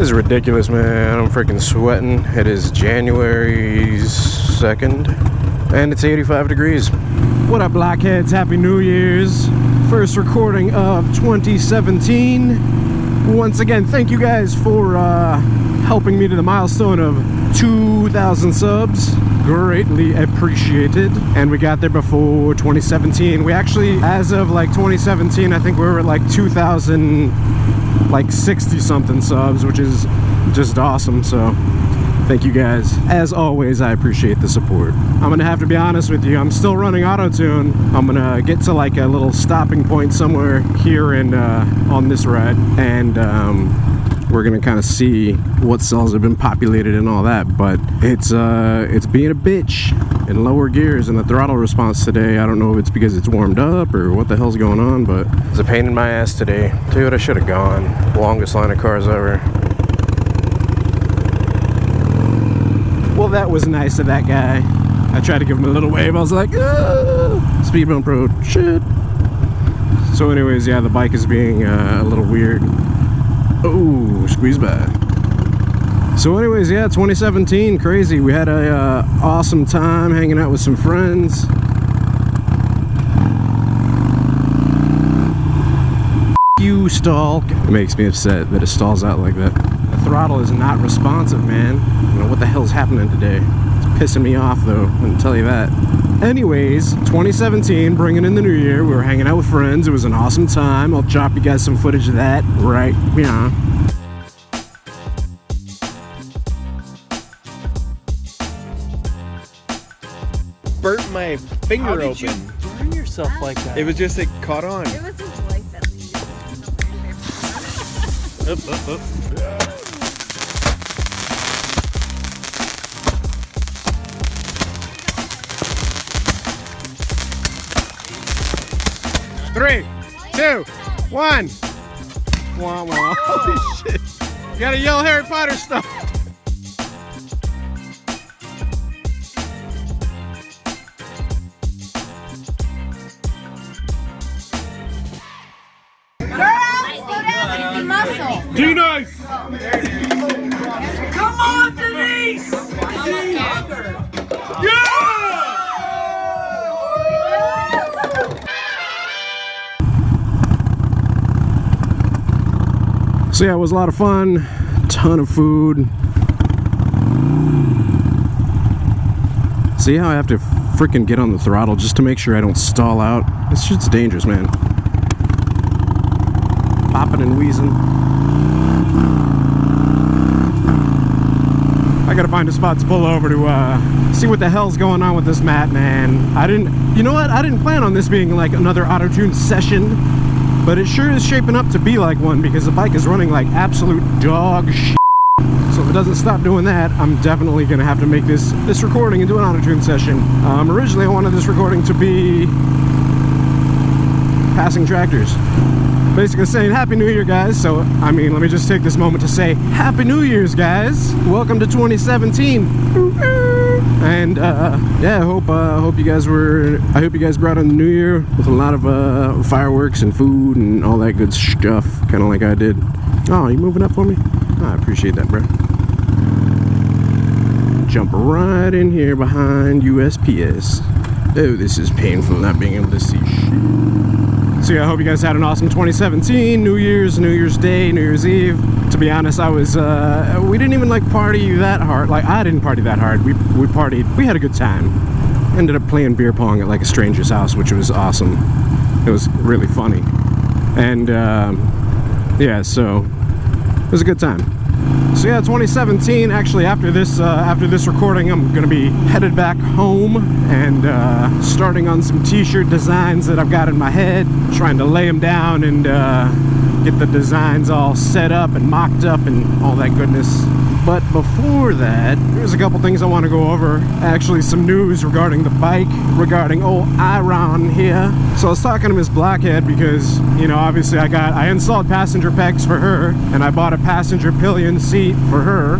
This is ridiculous, man. I'm freaking sweating. It is January 2nd, and it's 85 degrees. What up, Blockheads? Happy New Year's. First recording of 2017. Once again, thank you guys for helping me to the milestone of 2,000 subs. Greatly appreciated. And we got there before 2017. We actually, as of like 2017, I think we were at like 2,060 something subs, which is just awesome. So thank you guys. As always, I appreciate the support. I'm gonna have to be honest with you, I'm still running AutoTune. I'm gonna get to like a little stopping point somewhere here in on this ride, and we're gonna kind of see what cells have been populated and all that. But it's being a bitch in lower gears, and the throttle response today, I don't know if it's because it's warmed up or what the hell's going on, but it's a pain in my ass today. Dude, I should have gone. Longest line of cars ever. Well, that was nice of that guy. I tried to give him a little wave. I was like, ah! Speed bump road, shit. So anyways, yeah, the bike is being a little weird. Oh, squeeze by. So anyways, yeah, 2017, crazy. We had a awesome time hanging out with some friends. You stall. It makes me upset that it stalls out like that. The throttle is not responsive, man. I don't know what the hell's happening today. It's pissing me off, though. I can tell you that. Anyways, 2017, bringing in the new year. We were hanging out with friends. It was an awesome time. I'll drop you guys some footage of that right now. Burnt my finger How did open. you burn yourself like that? It was just, it caught on. It was just like that. Up. 3, 2, 1. Wah, wah. Holy shit. You gotta yell Harry Potter stuff. Be nice! Come on, Denise! So yeah, it was a lot of fun, ton of food. See how I have to freaking get on the throttle just to make sure I don't stall out? This shit's dangerous, man. Popping and wheezing. I gotta find a spot to pull over to see what the hell's going on with this mat, man. You know what? I didn't plan on this being like another AutoTune session, but it sure is shaping up to be like one because the bike is running like absolute dog shit. So if it doesn't stop doing that, I'm definitely gonna have to make this recording into an AutoTune session. Originally I wanted this recording to be passing tractors. Basically saying Happy New Year, guys. So, I mean, let me just take this moment to say Happy New Year's, guys. Welcome to 2017. And yeah, I hope you guys brought in the new year with a lot of fireworks and food and all that good stuff, kind of like I did. Oh, you moving up for me? Oh, I appreciate that, bro. Jump right in here behind USPS. Oh, this is painful not being able to see shit. So yeah, I hope you guys had an awesome 2017, New Year's Day, New Year's Eve. To be honest, we didn't even like party that hard. Like, I didn't party that hard. We partied, we had a good time. Ended up playing beer pong at like a stranger's house, which was awesome. It was really funny. And yeah, so it was a good time. So yeah, 2017, actually after this recording, I'm gonna be headed back home and starting on some t-shirt designs that I've got in my head, trying to lay them down and get the designs all set up and mocked up and all that goodness. But before that, there's a couple things I want to go over. Actually, some news regarding the bike, regarding old Iron here. So I was talking to Miss Blockhead because, you know, obviously I installed passenger pegs for her, and I bought a passenger pillion seat for her.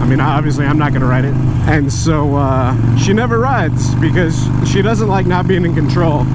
I mean, obviously I'm not gonna ride it. And so she never rides because she doesn't like not being in control.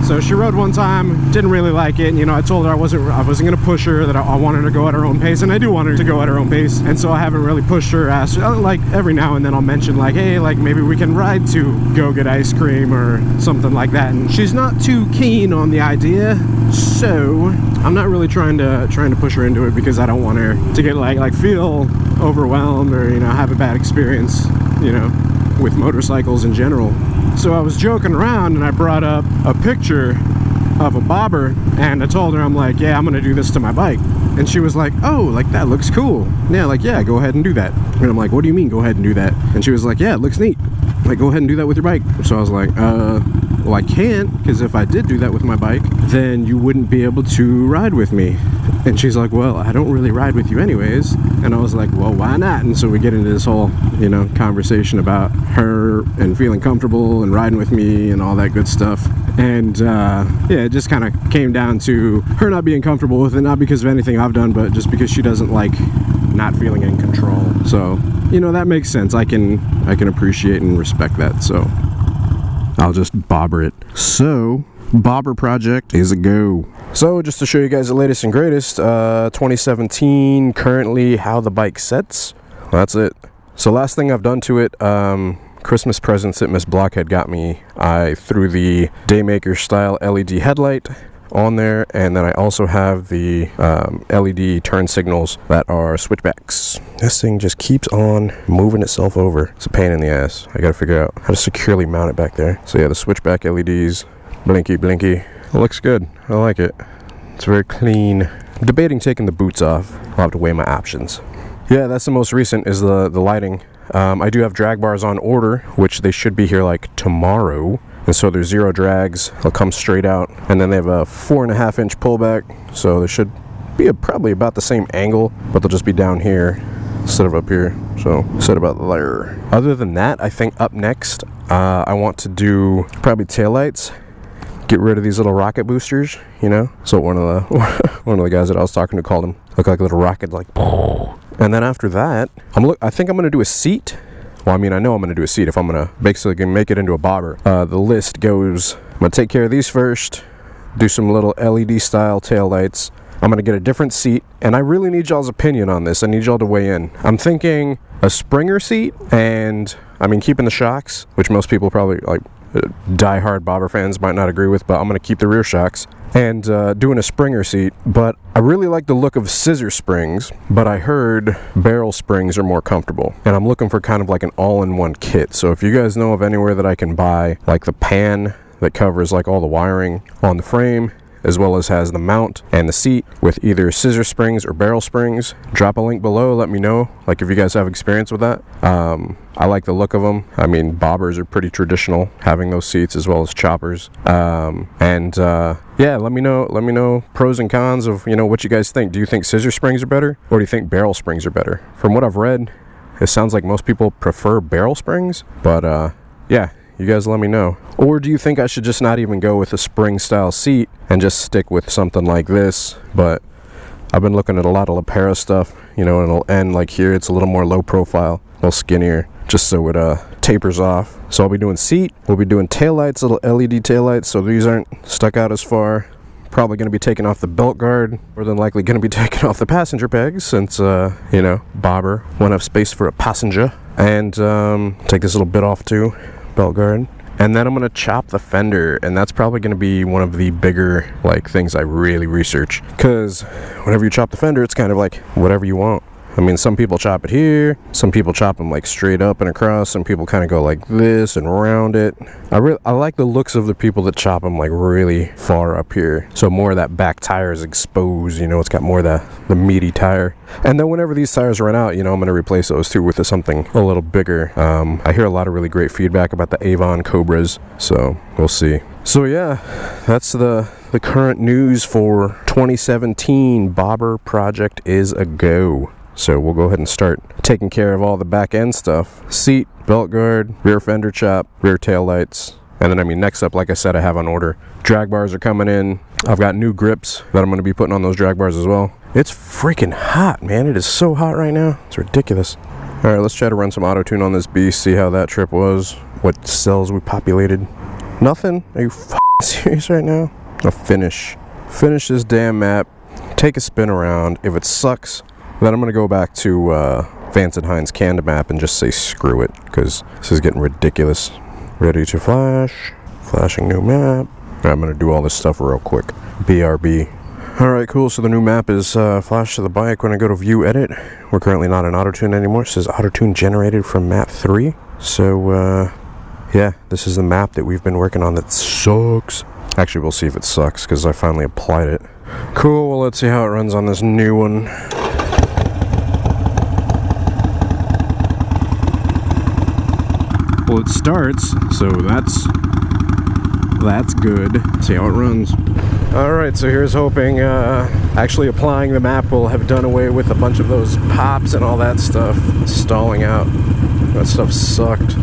So she rode one time, didn't really like it, and, you know, I told her I wasn't gonna push her, that I wanted her to go at her own pace, and I do want her to go at her own pace, and so I haven't really pushed her. Asked her, like, every now and then I'll mention, like, hey, like, maybe we can ride to go get ice cream or something like that, and she's not too keen on the idea, so I'm not really trying to push her into it, because I don't want her to get like feel overwhelmed or, you know, have a bad experience, you know, with motorcycles in general. So I was joking around and I brought up a picture of a bobber, and I told her, I'm like, yeah, I'm gonna do this to my bike. And she was like, oh, like, that looks cool. Yeah, like, yeah, go ahead and do that. And I'm like, what do you mean go ahead and do that? And she was like, yeah, it looks neat. Like, go ahead and do that with your bike. So I was like, well, I can't, because if I did do that with my bike, then you wouldn't be able to ride with me. And she's like, well, I don't really ride with you anyways. And I was like, well, why not? And so we get into this whole, you know, conversation about her and feeling comfortable and riding with me and all that good stuff. And yeah, it just kind of came down to her not being comfortable with it, not because of anything I've done, but just because she doesn't like not feeling in control. So, you know, that makes sense. I can appreciate and respect that. So I'll just bobber it. So bobber project is a go. So just to show you guys the latest and greatest, 2017 currently how the bike sets. That's it. So last thing I've done to it, Christmas presents that Miss Blockhead got me, I threw the Daymaker style LED headlight on there, and then I also have the LED turn signals that are switchbacks. This thing just keeps on moving itself over. It's a pain in the ass. I gotta figure out how to securely mount it back there. So yeah, the switchback LEDs, blinky blinky. It looks good. I like it. It's very clean. I'm debating taking the boots off. I'll have to weigh my options. Yeah, that's the most recent, is the lighting. I do have drag bars on order, which they should be here like tomorrow. And so there's 0 drags. They'll come straight out. And then they have a 4.5-inch pullback. So they should be probably about the same angle, but they'll just be down here instead of up here. So set about there. Other than that, I think up next, I want to do probably taillights. Get rid of these little rocket boosters, you know. So one of the guys that I was talking to called them look like a little rocket, like. And then after that, I think I'm gonna do a seat. Well, I mean, I know I'm gonna do a seat if I'm gonna basically make it into a bobber. The list goes: I'm gonna take care of these first, do some little LED style tail lights. I'm gonna get a different seat, and I really need y'all's opinion on this. I need y'all to weigh in. I'm thinking a Springer seat, and I mean, keeping the shocks, which most people probably like. Die-hard bobber fans might not agree with, but I'm gonna keep the rear shocks, and doing a Springer seat. But I really like the look of scissor springs, but I heard barrel springs are more comfortable, and I'm looking for kind of like an all-in-one kit. So if you guys know of anywhere that I can buy like the pan that covers like all the wiring on the frame, as well as has the mount and the seat with either scissor springs or barrel springs, drop a link below. Let me know, like, if you guys have experience with that. I like the look of them. I mean, bobbers are pretty traditional, having those seats as well as choppers. Yeah, let me know pros and cons of, you know, what you guys think. Do you think scissor springs are better, or do you think barrel springs are better? From what I've read, it sounds like most people prefer barrel springs, but yeah, you guys let me know. Or do you think I should just not even go with a spring style seat and just stick with something like this? But I've been looking at a lot of Lapera stuff, you know, and it'll end like here. It's a little more low profile, a little skinnier, just so it tapers off. So I'll be doing seat, we'll be doing taillights, little LED taillights, so these aren't stuck out as far. Probably going to be taking off the belt guard, more than likely going to be taking off the passenger pegs, since, you know, bobber won't have space for a passenger. And take this little bit off too, belt guard. And then I'm going to chop the fender, and that's probably going to be one of the bigger, like, things I really research. Because whenever you chop the fender, it's kind of like whatever you want. I mean, some people chop it here, some people chop them like straight up and across, some people kind of go like this and around it. I like the looks of the people that chop them like really far up here, so more of that back tire is exposed, you know, it's got more of the meaty tire. And then whenever these tires run out, you know, I'm going to replace those too with something a little bigger. I hear a lot of really great feedback about the Avon Cobras, so we'll see. So yeah, that's the current news for 2017. Bobber project is a go. So we'll go ahead and start taking care of all the back end stuff. Seat, belt guard, rear fender chop, rear tail lights. And then, I mean, next up, like I said, I have on order. Drag bars are coming in. I've got new grips that I'm going to be putting on those drag bars as well. It's freaking hot, man. It is so hot right now. It's ridiculous. All right, let's try to run some AutoTune on this beast, see how that trip was, what cells we populated. Nothing? Are you f***ing serious right now? I'll finish this damn map, take a spin around. If it sucks, then I'm gonna go back to Vance and Hines Canada map and just say screw it, because this is getting ridiculous. Ready to flash. Flashing new map. I'm gonna do all this stuff real quick. BRB. Alright, cool. So the new map is flash to the bike when I go to view edit. We're currently not in AutoTune anymore. It says AutoTune generated from map 3. So, yeah, this is the map that we've been working on that sucks. Actually, we'll see if it sucks, because I finally applied it. Cool, well, let's see how it runs on this new one. Well, it starts, so that's good. Let's see how it runs. Alright, so here's hoping actually applying the map will have done away with a bunch of those pops and all that stuff stalling out. That stuff sucked.